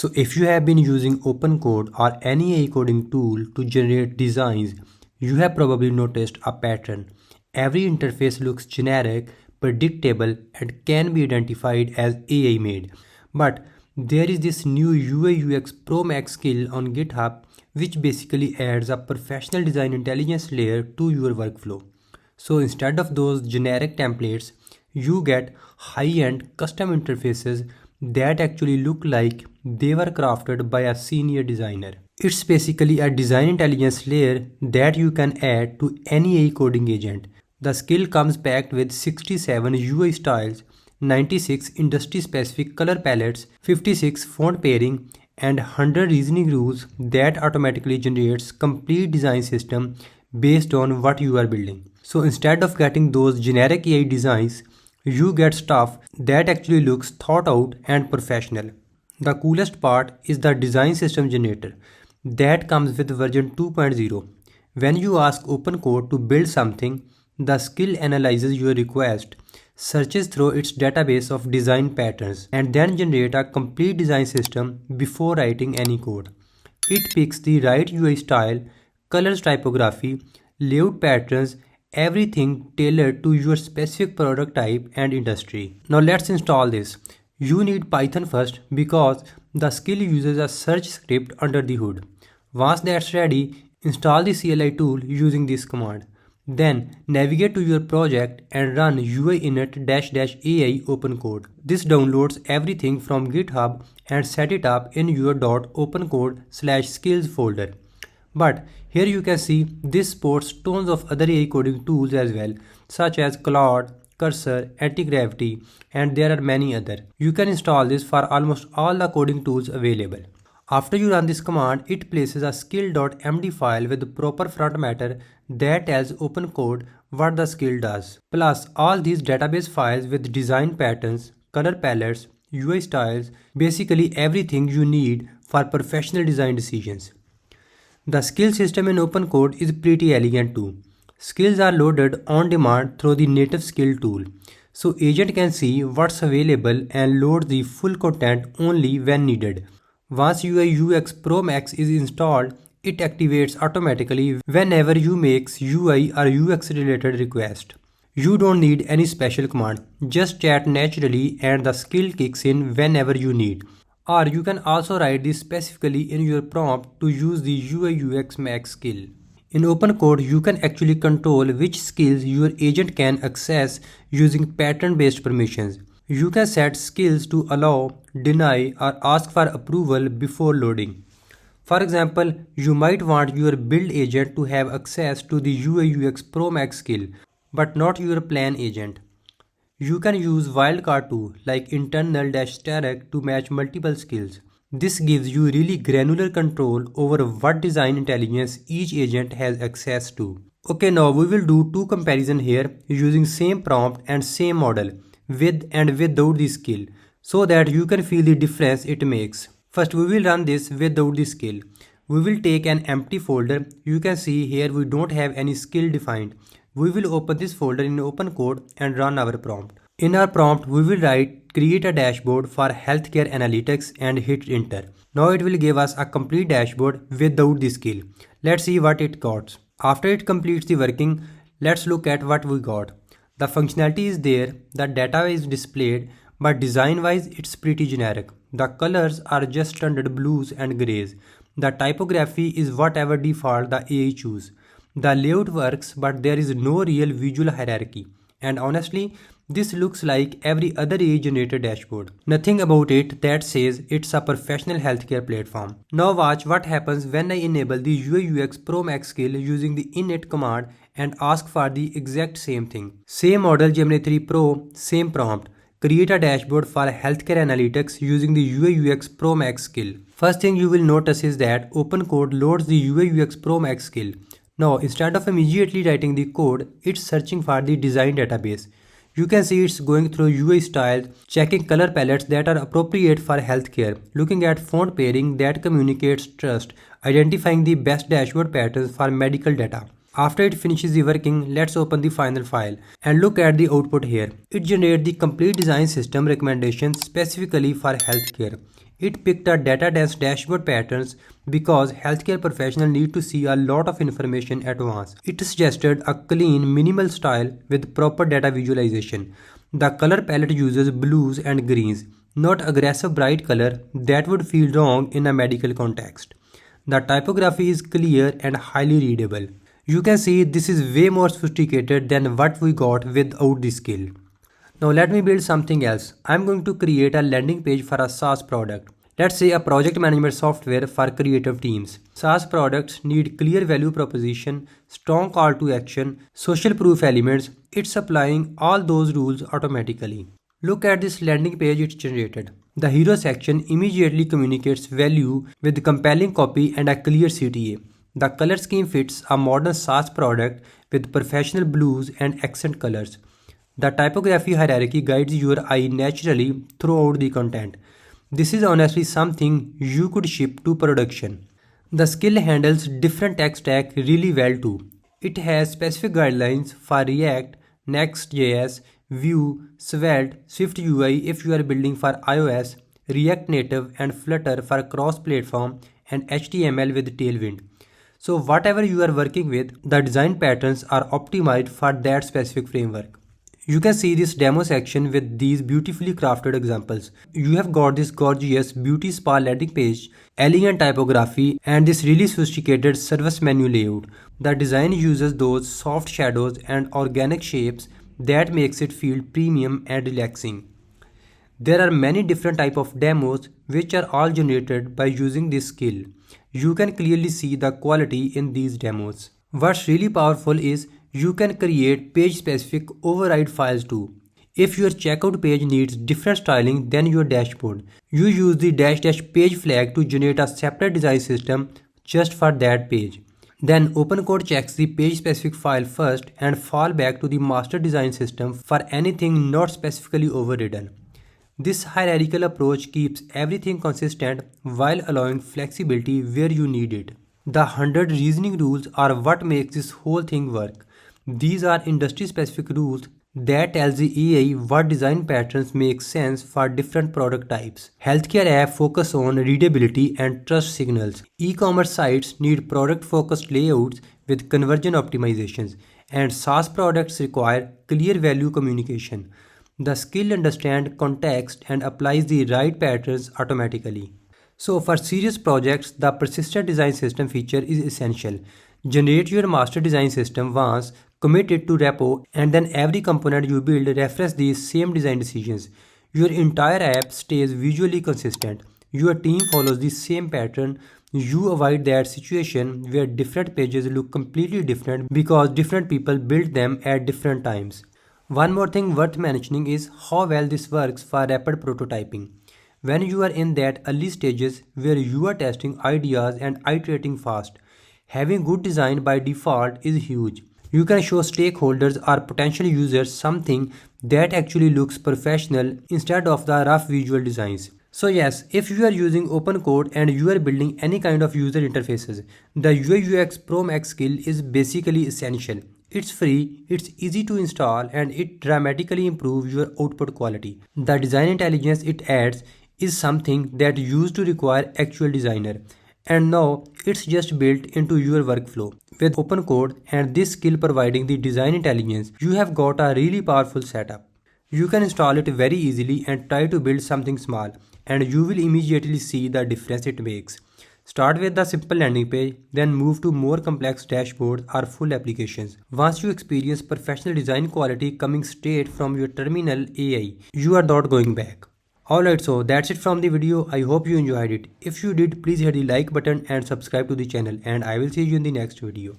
So if you have been using OpenCode or any AI coding tool to generate designs, you have probably noticed a pattern. Every interface looks generic, predictable, and can be identified as AI made. But there is this new UI UX Pro Max skill on GitHub which basically adds a professional design intelligence layer to your workflow. So instead of those generic templates, you get high-end custom interfaces that actually look like they were crafted by a senior designer. It's basically a design intelligence layer that you can add to any AI coding agent. The skill comes packed with 67 UI styles, 96 industry-specific color palettes, 56 font pairing, and 100 reasoning rules that automatically generates complete design system based on what you are building. So instead of getting those generic AI designs, you get stuff that actually looks thought out and professional. The coolest part is the design system generator that comes with version 2.0. When you ask OpenCode to build something, the skill analyzes your request, searches through its database of design patterns, and then generates a complete design system before writing any code. It picks the right UI style, colors, typography, layout patterns, everything tailored to your specific product type and industry. Now let's install this. You need Python first because the skill uses a search script under the hood. Once that's ready, install the CLI tool using this command. Then navigate to your project and run UI init -AI OpenCode. This downloads everything from GitHub and set it up in your .opencode/skills folder. But here you can see this supports tons of other AI coding tools as well, such as Claude, Cursor, Antigravity, and there are many other. You can install this for almost all the coding tools available. After you run this command, it places a skill.md file with the proper front matter that tells OpenCode what the skill does. Plus all these database files with design patterns, color palettes, UI styles, basically everything you need for professional design decisions. The skill system in OpenCode is pretty elegant too. Skills are loaded on demand through the native skill tool. So agent can see what's available and load the full content only when needed. Once UI UX Pro Max is installed, it activates automatically whenever you make UI or UX related request. You don't need any special command, just chat naturally and the skill kicks in whenever you need. Or you can also write this specifically in your prompt to use the UI UX Max skill. In OpenCode, you can actually control which skills your agent can access using pattern-based permissions. You can set skills to allow, deny, or ask for approval before loading. For example, you might want your build agent to have access to the UI UX Pro Max skill, but not your plan agent. You can use wildcard too, like internal-static to match multiple skills. This gives you really granular control over what design intelligence each agent has access to. Okay, now we will do two comparisons here using same prompt and same model with and without the skill so that you can feel the difference it makes. First, we will run this without the skill. We will take an empty folder. You can see here we don't have any skill defined. We will open this folder in OpenCode and run our prompt. In our prompt, we will write create a dashboard for healthcare analytics and hit enter. Now it will give us a complete dashboard without the skill. Let's see what it got. After it completes the working, let's look at what we got. The functionality is there, the data is displayed, but design wise it's pretty generic. The colors are just standard blues and grays. The typography is whatever default the AI choose. The layout works, but there is no real visual hierarchy. And honestly, this looks like every other AI generated dashboard. Nothing about it that says it's a professional healthcare platform. Now watch what happens when I enable the UI UX Pro Max skill using the init command and ask for the exact same thing. Same model Gemini 3 Pro, same prompt. Create a dashboard for healthcare analytics using the UI UX Pro Max skill. First thing you will notice is that OpenCode loads the UI UX Pro Max skill. Now instead of immediately writing the code, it's searching for the design database. You can see it's going through UI styles, checking color palettes that are appropriate for healthcare, looking at font pairing that communicates trust, identifying the best dashboard patterns for medical data. After it finishes the working, let's open the final file and look at the output here. It generates the complete design system recommendations specifically for healthcare. It picked a data-dense dashboard patterns because healthcare professionals need to see a lot of information at once. It suggested a clean, minimal style with proper data visualization. The color palette uses blues and greens, not aggressive bright color that would feel wrong in a medical context. The typography is clear and highly readable. You can see this is way more sophisticated than what we got without the skill. Now let me build something else. I'm going to create a landing page for a SaaS product. Let's say a project management software for creative teams. SaaS products need clear value proposition, strong call to action, social proof elements. It's applying all those rules automatically. Look at this landing page it generated. The hero section immediately communicates value with compelling copy and a clear CTA. The color scheme fits a modern SaaS product with professional blues and accent colors. The typography hierarchy guides your eye naturally throughout the content. This is honestly something you could ship to production. The skill handles different tech stack really well too. It has specific guidelines for React, Next.js, Vue, Svelte, Swift UI if you are building for iOS, React Native and Flutter for cross-platform, and HTML with Tailwind. So whatever you are working with, the design patterns are optimized for that specific framework. You can see this demo section with these beautifully crafted examples. You have got this gorgeous beauty spa landing page, elegant typography, and this really sophisticated service menu layout. The design uses those soft shadows and organic shapes that makes it feel premium and relaxing. There are many different types of demos which are all generated by using this skill. You can clearly see the quality in these demos. What's really powerful is you can create page-specific override files too. If your checkout page needs different styling than your dashboard, you use the -- page flag to generate a separate design system just for that page. Then OpenCode checks the page-specific file first and fall back to the master design system for anything not specifically overridden. This hierarchical approach keeps everything consistent while allowing flexibility where you need it. The 100 reasoning rules are what makes this whole thing work. These are industry-specific rules that tells the AI what design patterns make sense for different product types. Healthcare apps focus on readability and trust signals. E-commerce sites need product-focused layouts with conversion optimizations, and SaaS products require clear value communication. The skill understands context and applies the right patterns automatically. So for serious projects, the persistent design system feature is essential. Generate your master design system once, commit it to repo, and then every component you build reference these same design decisions. Your entire app stays visually consistent. Your team follows the same pattern. You avoid that situation where different pages look completely different because different people built them at different times. One more thing worth mentioning is how well this works for rapid prototyping. When you are in that early stages where you are testing ideas and iterating fast, having good design by default is huge. You can show stakeholders or potential users something that actually looks professional instead of the rough visual designs. So yes, if you are using OpenCode and you are building any kind of user interfaces, the UI UX Pro Max skill is basically essential. It's free, it's easy to install, and it dramatically improves your output quality. The design intelligence it adds is something that used to require actual designer, and now it's just built into your workflow. With OpenCode and this skill providing the design intelligence, you have got a really powerful setup. You can install it very easily and try to build something small, and you will immediately see the difference it makes. Start with the simple landing page, then move to more complex dashboards or full applications. Once you experience professional design quality coming straight from your terminal AI, you are not going back. Alright, so that's it from the video. I hope you enjoyed it. If you did, please hit the like button and subscribe to the channel, and I will see you in the next video.